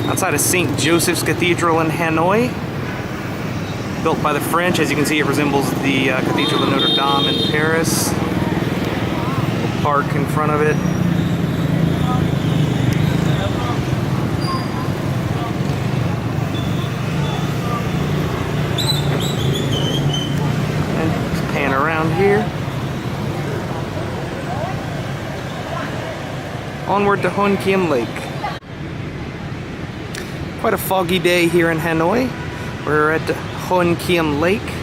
outside of St. Joseph's Cathedral in Hanoi. Built by the French. As you can see, it resembles the Cathedral of Notre Dame in Paris. Park in front of it. And just pan around here. Onward to Hoan Kiem Lake. Quite a foggy day here in Hanoi. We're at Hoan Kiem Lake,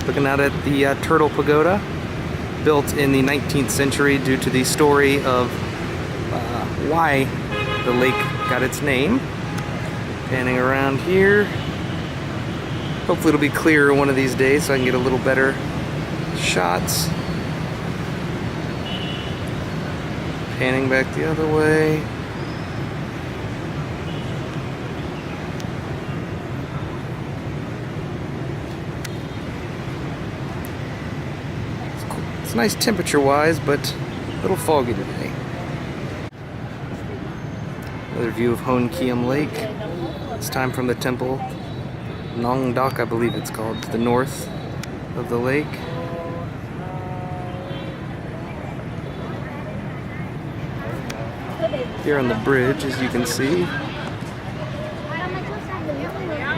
looking out at the Turtle Pagoda, built in the 19th century due to the story of why the lake got its name. Panning around here. Hopefully it'll be clearer one of these days so I can get a little better shots. Panning back the other way. It's nice temperature-wise, but a little foggy today. Another view of Hoan Kiem Lake. This time from the temple, Nong Dak, I believe it's called, to the north of the lake. Here on the bridge, as you can see.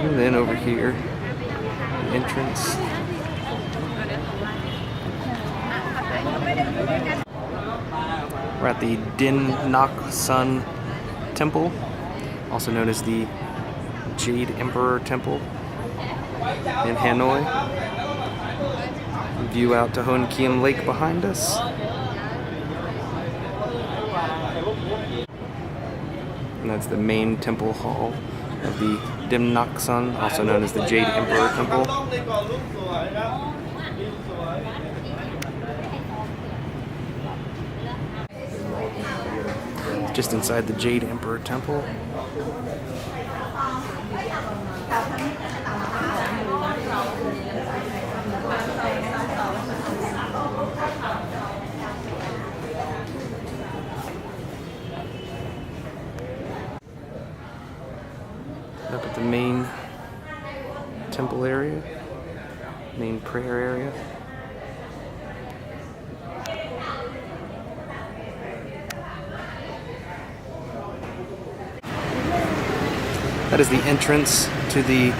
And then over here, the entrance. We're at the Din Nak Sun Temple, also known as the Jade Emperor Temple in Hanoi. View out to Hoan Kiem Lake behind us. And that's the main temple hall of the Din Nak Sun, also known as the Jade Emperor Temple. Just inside the Jade Emperor Temple. Up at the main temple area, main prayer area. That is the entrance to the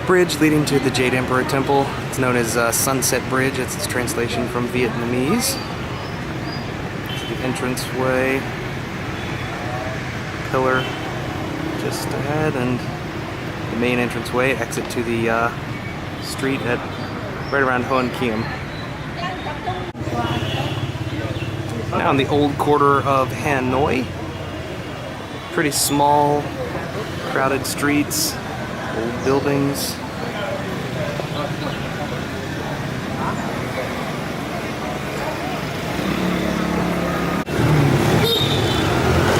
bridge leading to the Jade Emperor Temple. It's known as Sunset Bridge. That's its translation from Vietnamese. So the entranceway, pillar just ahead, and the main entranceway, exit to the street at right around Hoan Kiem. Now in the old quarter of Hanoi. Pretty small, crowded streets, old buildings.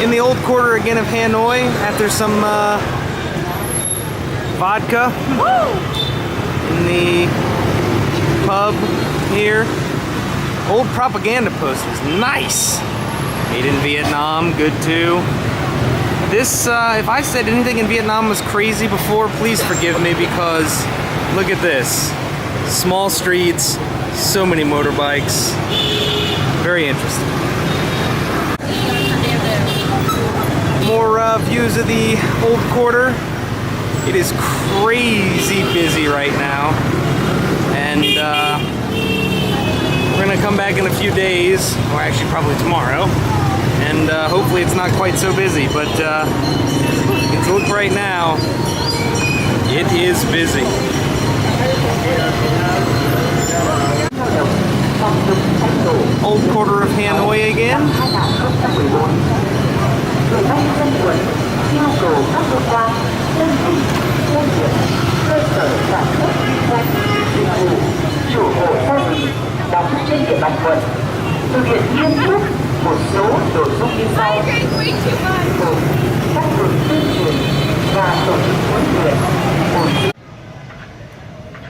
In the old quarter again of Hanoi, after some vodka in the pub here. Old propaganda posters, nice! Made in Vietnam, good too. This, if I said anything in Vietnam was crazy before, please forgive me, because look at this. Small streets, so many motorbikes. Very interesting. More views of the old quarter. It is crazy busy right now. And we're gonna come back in a few days, or actually probably tomorrow. And hopefully it's not quite so busy, but you can look right now, it is busy. Old quarter of Hanoi again.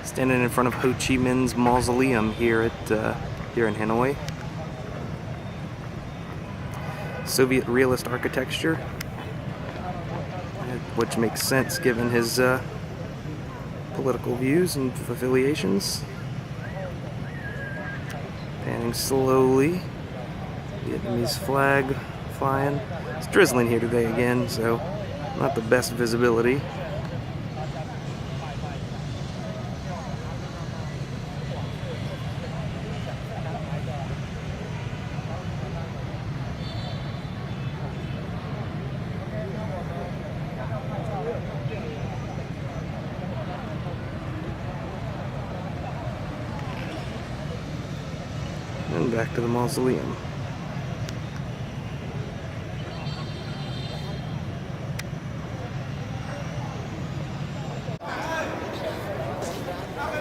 Standing in front of Ho Chi Minh's mausoleum here at here in Hanoi. Soviet realist architecture. which makes sense given his political views and affiliations. Panning slowly, Vietnamese flag flying. It's drizzling here today again, so not the best visibility. And back to the mausoleum.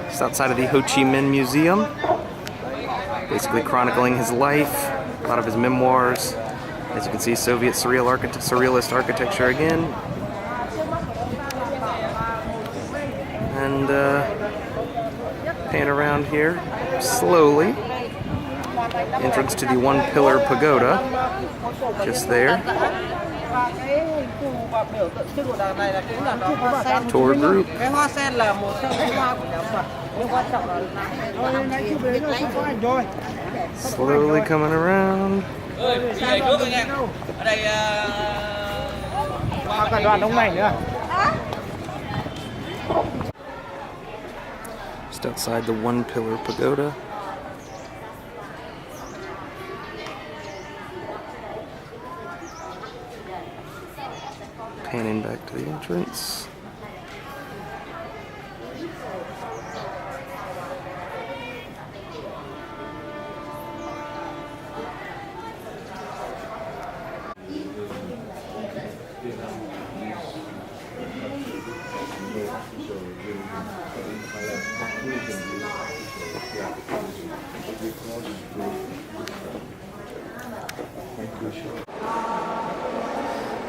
Just outside of the Ho Chi Minh Museum, basically chronicling his life, a lot of his memoirs. As you can see, Soviet surrealist architecture again. And pan around here slowly. Entrance to the one-pillar pagoda, just there. Tour group. Slowly coming around. Just outside the one-pillar pagoda. Panning back to the entrance.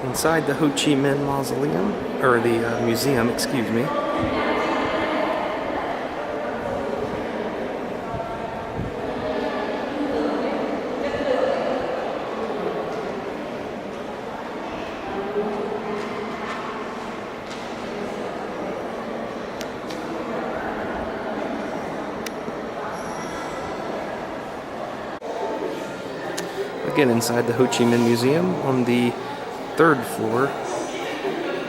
Inside the Ho Chi Minh Mausoleum, or the museum, excuse me. Again, inside the Ho Chi Minh Museum on the 3rd floor.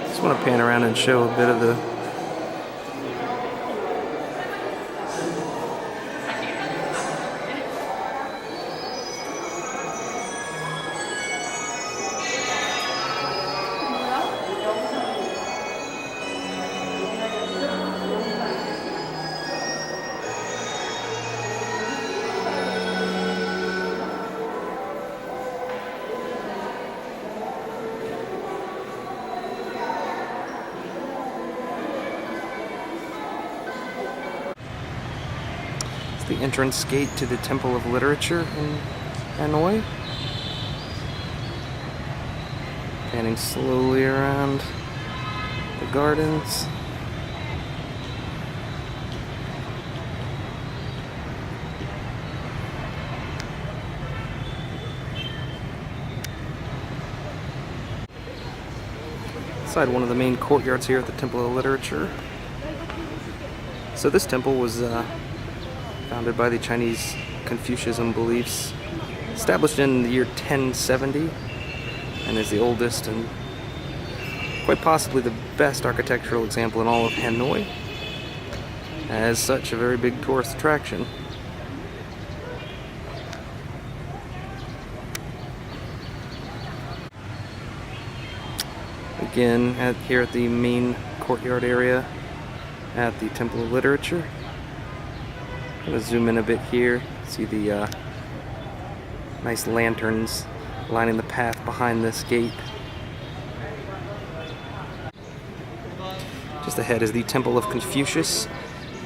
Just want to pan around and show a bit of the entrance gate to the Temple of Literature in Hanoi. Panning slowly around the gardens. Inside one of the main courtyards here at the Temple of Literature. So this temple was founded by the Chinese Confucianism beliefs, established in the year 1070, and is the oldest and quite possibly the best architectural example in all of Hanoi. As such, a very big tourist attraction. Again, here at the main courtyard area at the Temple of Literature. I'm going to zoom in a bit here, see the nice lanterns lining the path behind this gate. Just ahead is the Temple of Confucius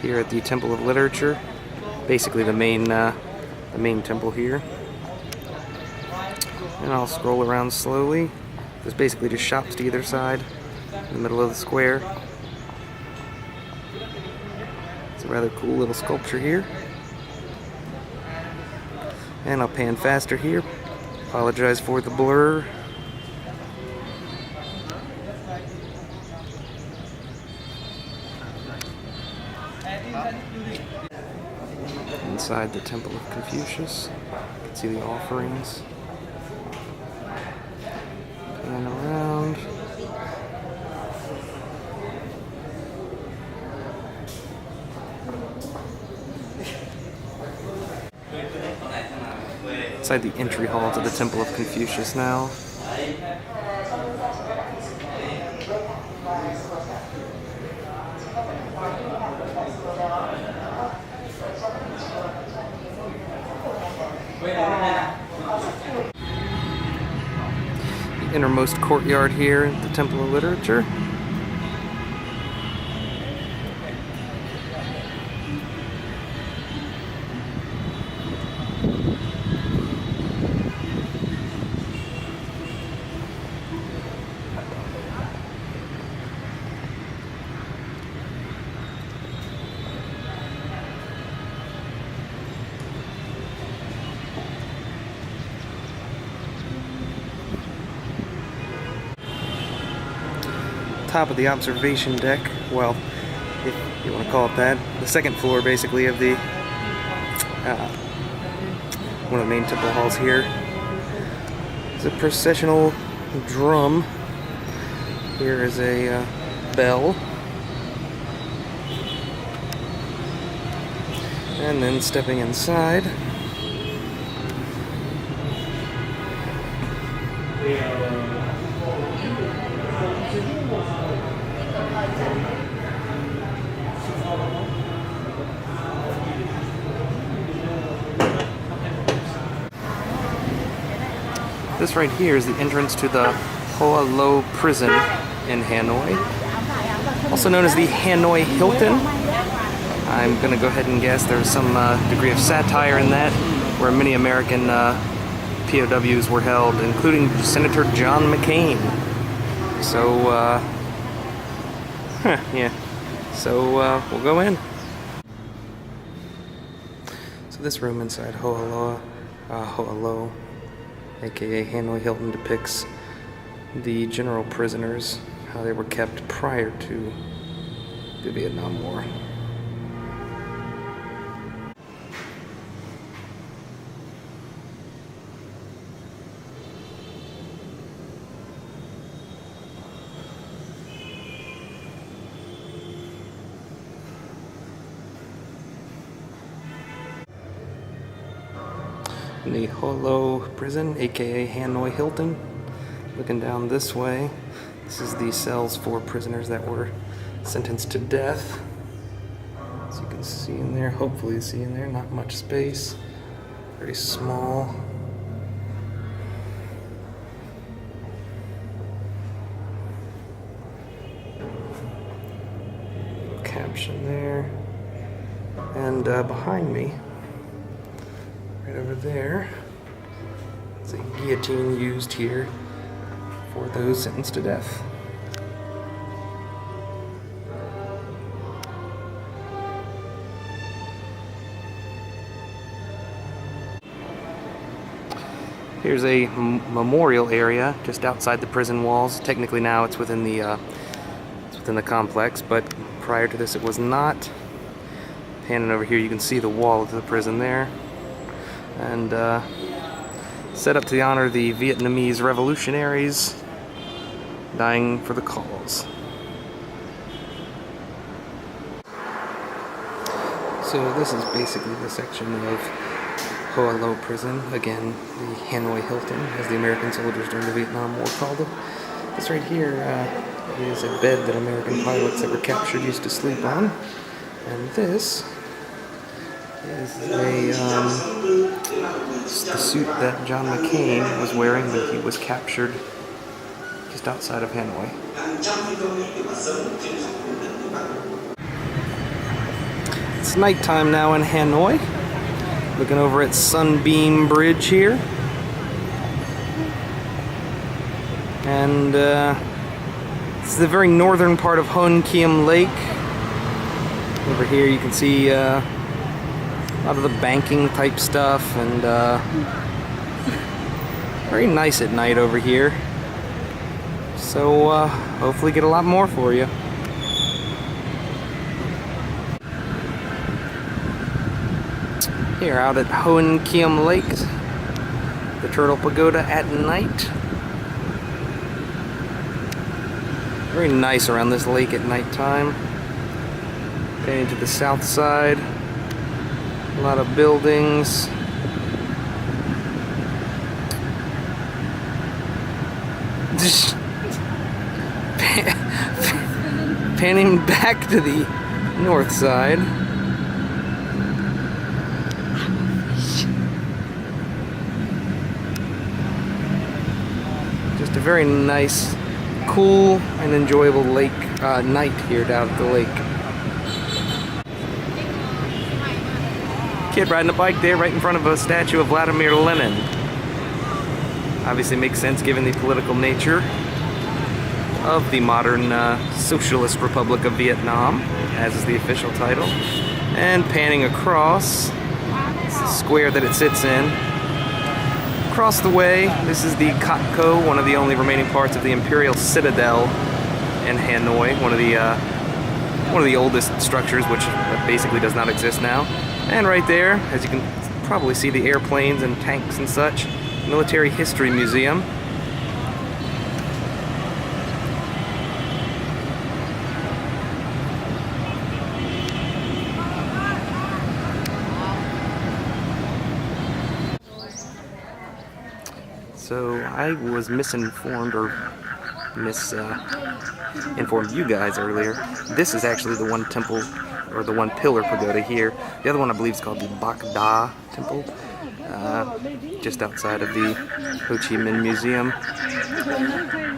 here at the Temple of Literature. Basically the main temple here. And I'll scroll around slowly. There's basically just shops to either side in the middle of the square. It's a rather cool little sculpture here. And I'll pan faster here. Apologize for the blur. Inside the Temple of Confucius, you can see the offerings. Pan around. Inside the entry hall to the Temple of Confucius now. The innermost courtyard here at the Temple of Literature. Top of the observation deck, well, if you want to call it that, the second floor basically of the one of the main temple halls here. It's a processional drum. Here is a bell, and then stepping inside, this right here is the entrance to the Hoa Lo prison in Hanoi, also known as the Hanoi Hilton. I'm going to go ahead and guess there's some degree of satire in that, where many American POWs were held, including Senator John McCain. So, yeah. So, we'll go in. So this room inside Hoa Lo, aka Hanoi Hilton, depicts the general prisoners, how they were kept prior to the Vietnam War. The Hoa Lo prison, aka Hanoi Hilton. Looking down this way, this is the cells for prisoners that were sentenced to death. As you can see in there, hopefully see in there, not much space, very small. Caption there. And behind me, right over there, is a guillotine used here for those sentenced to death. Here's a memorial area just outside the prison walls. Technically now it's within the complex, but prior to this it was not. Panning over here, you can see the wall of the prison there, and set up to the honor of the Vietnamese revolutionaries dying for the cause. So this is basically the section of Hoa Lo prison, again the Hanoi Hilton, as the American soldiers during the Vietnam War called it. This right here is a bed that American pilots that were captured used to sleep on, and this is the suit that John McCain was wearing when he was captured just outside of Hanoi. It's nighttime now in Hanoi. Looking over at Sunbeam Bridge here. And this is the very northern part of Hon Kiem Lake. Over here you can see a lot of the banking type stuff, and very nice at night over here. So hopefully get a lot more for you. Here out at Hanoi Lake, the Turtle Pagoda at night. Very nice around this lake at nighttime. Getting to the south side, a lot of buildings. Panning back to the north side. Just a very nice, cool, and enjoyable lake night here down at the lake. Kid riding a bike there right in front of a statue of Vladimir Lenin. Obviously makes sense given the political nature of the modern Socialist Republic of Vietnam, as is the official title. And panning across, it's the square that it sits in. Across the way, this is the Cot Co, one of the only remaining parts of the Imperial Citadel in Hanoi, one of the oldest structures, which basically does not exist now. And right there, as you can probably see, the airplanes and tanks and such, Military History Museum. So I was misinformed or misinformed you guys earlier. This is actually the one temple, or the one pillar pagoda here. The other one I believe is called the Bac Da Temple, just outside of the Ho Chi Minh Museum.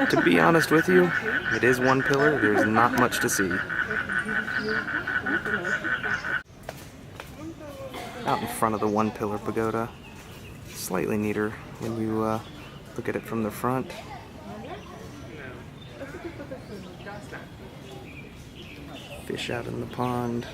To be honest with you, it is one pillar. There's not much to see. Out in front of the one pillar pagoda. Slightly neater when you look at it from the front. Fish out in the pond.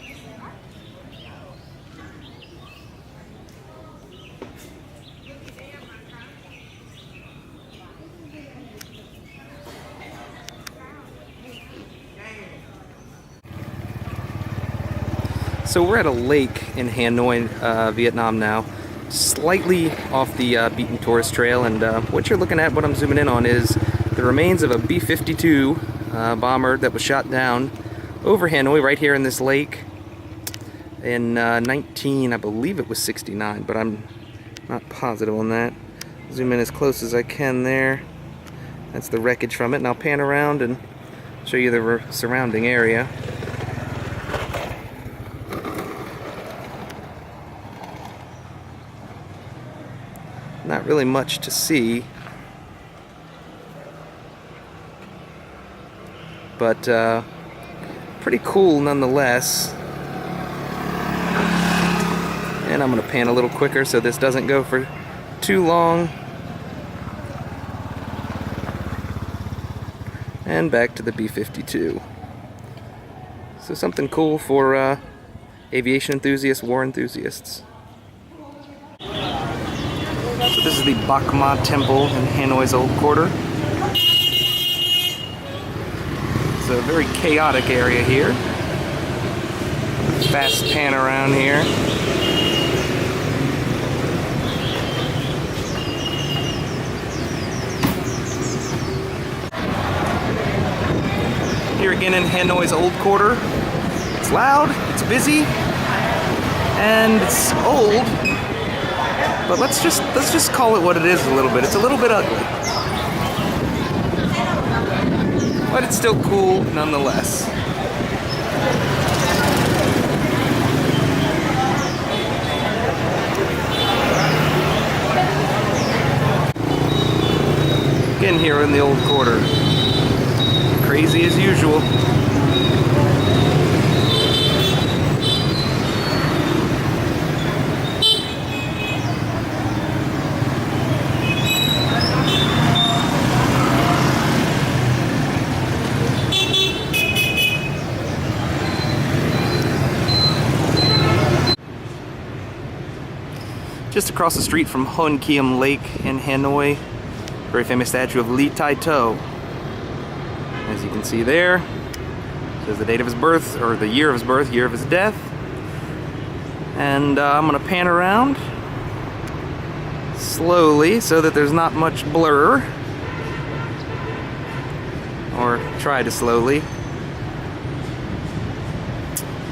So we're at a lake in Hanoi, Vietnam now, slightly off the beaten tourist trail, and what you're looking at, what I'm zooming in on, is the remains of a B-52 bomber that was shot down over Hanoi, right here in this lake, in I believe it was 69, but I'm not positive on that. Zoom in as close as I can there. That's the wreckage from it, and I'll pan around and show you the surrounding area. Not really much to see, but pretty cool nonetheless. And I'm going to pan a little quicker so this doesn't go for too long. And back to the B-52. So something cool for aviation enthusiasts, war enthusiasts. So this is the Bac Ma Temple in Hanoi's Old Quarter. It's a very chaotic area here. Fast pan around here. Here again in Hanoi's Old Quarter. It's loud, it's busy, and it's old. But let's just call it what it is a little bit. It's a little bit ugly. But it's still cool nonetheless. Again here in the Old Quarter. Crazy as usual. Just across the street from Hanoi Lake in Hanoi, very famous statue of Ly Tai To. As you can see there, it says the date of his birth, or the year of his birth, year of his death. And I'm gonna pan around slowly so that there's not much blur. Or try to slowly.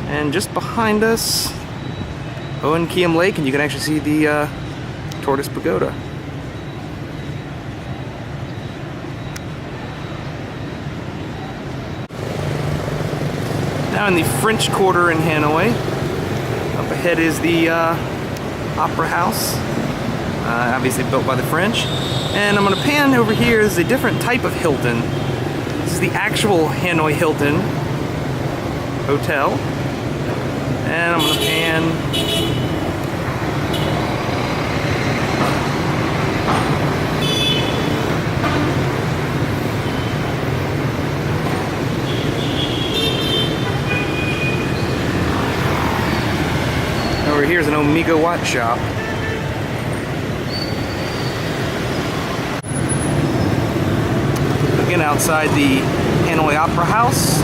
And just behind us, Hoan Kiem Lake, and you can actually see the Tortoise Pagoda. Now in the French Quarter in Hanoi, up ahead is the Opera House, obviously built by the French. And I'm going to pan over here. This is a different type of Hilton. This is the actual Hanoi Hilton Hotel. And I'm going to pan over here's an Omega watch shop. Again, outside the Hanoi Opera House,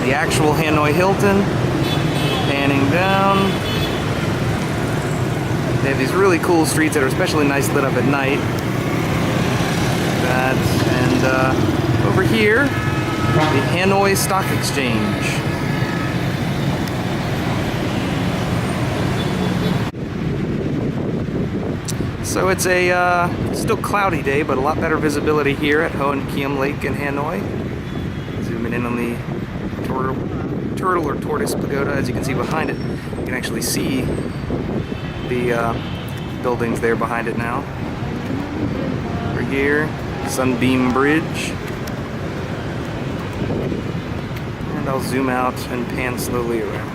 the actual Hanoi Hilton. Panning down. They have these really cool streets that are especially nice lit up at night. That, and over here, the Hanoi Stock Exchange. So it's a still cloudy day, but a lot better visibility here at Hoan Kiem Lake in Hanoi. Zooming in on the turtle or tortoise pagoda. As you can see behind it, you can actually see the buildings there behind it now. Over here, Sunbeam Bridge. And I'll zoom out and pan slowly around.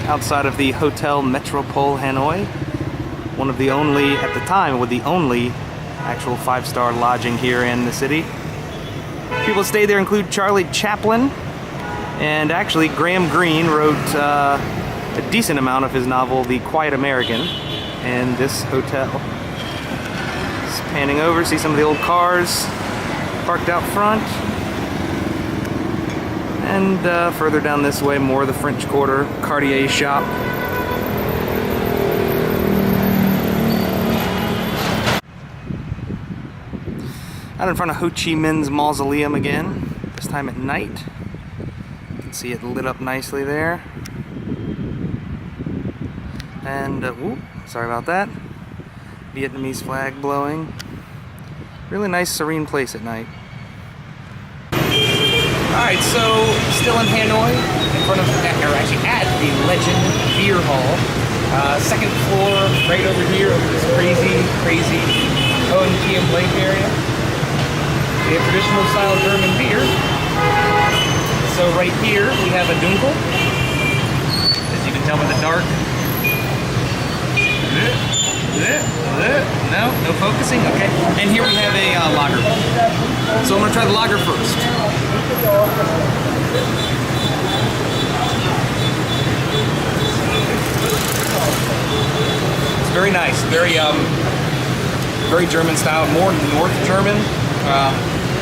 Outside of the Hotel Metropole Hanoi, one of the only, at the time, the only actual 5-star lodging here in the city. People that stayed there include Charlie Chaplin, and actually Graham Greene wrote a decent amount of his novel, The Quiet American, in this hotel. Just panning over, see some of the old cars parked out front. And further down this way, more of the French Quarter, Cartier shop. Out in front of Ho Chi Minh's mausoleum again, this time at night. You can see it lit up nicely there. And, whoop, sorry about that. Vietnamese flag blowing. Really nice, serene place at night. Alright, so still in Hanoi, in front of, or actually at the Legend Beer Hall. Second floor, right over here, over this crazy Hoan Kiem Lake area. We have traditional style German beer. So right here, we have a dunkel. As you can tell by the dark. No focusing, okay. And here we have a lager. So I'm gonna try the lager first. It's very nice, very German style, more North German,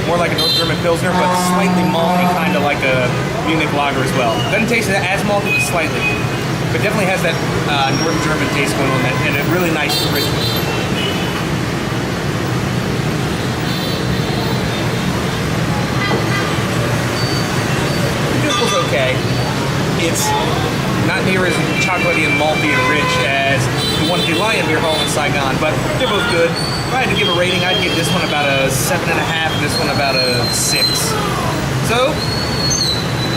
more like a North German Pilsner, but slightly malty, kind of like a Munich lager as well. Doesn't taste as malty, but slightly. But definitely has that North German taste going on, and a really nice richness. Okay, it's not near as chocolatey and malty and rich as the one at the Lion Beer Hall in Saigon, but they're both good. If I had to give a rating, I'd give this one about a 7.5 and this one about a 6. So,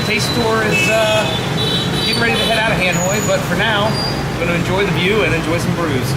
taste tour is getting ready to head out of Hanoi, but for now, I'm going to enjoy the view and enjoy some brews.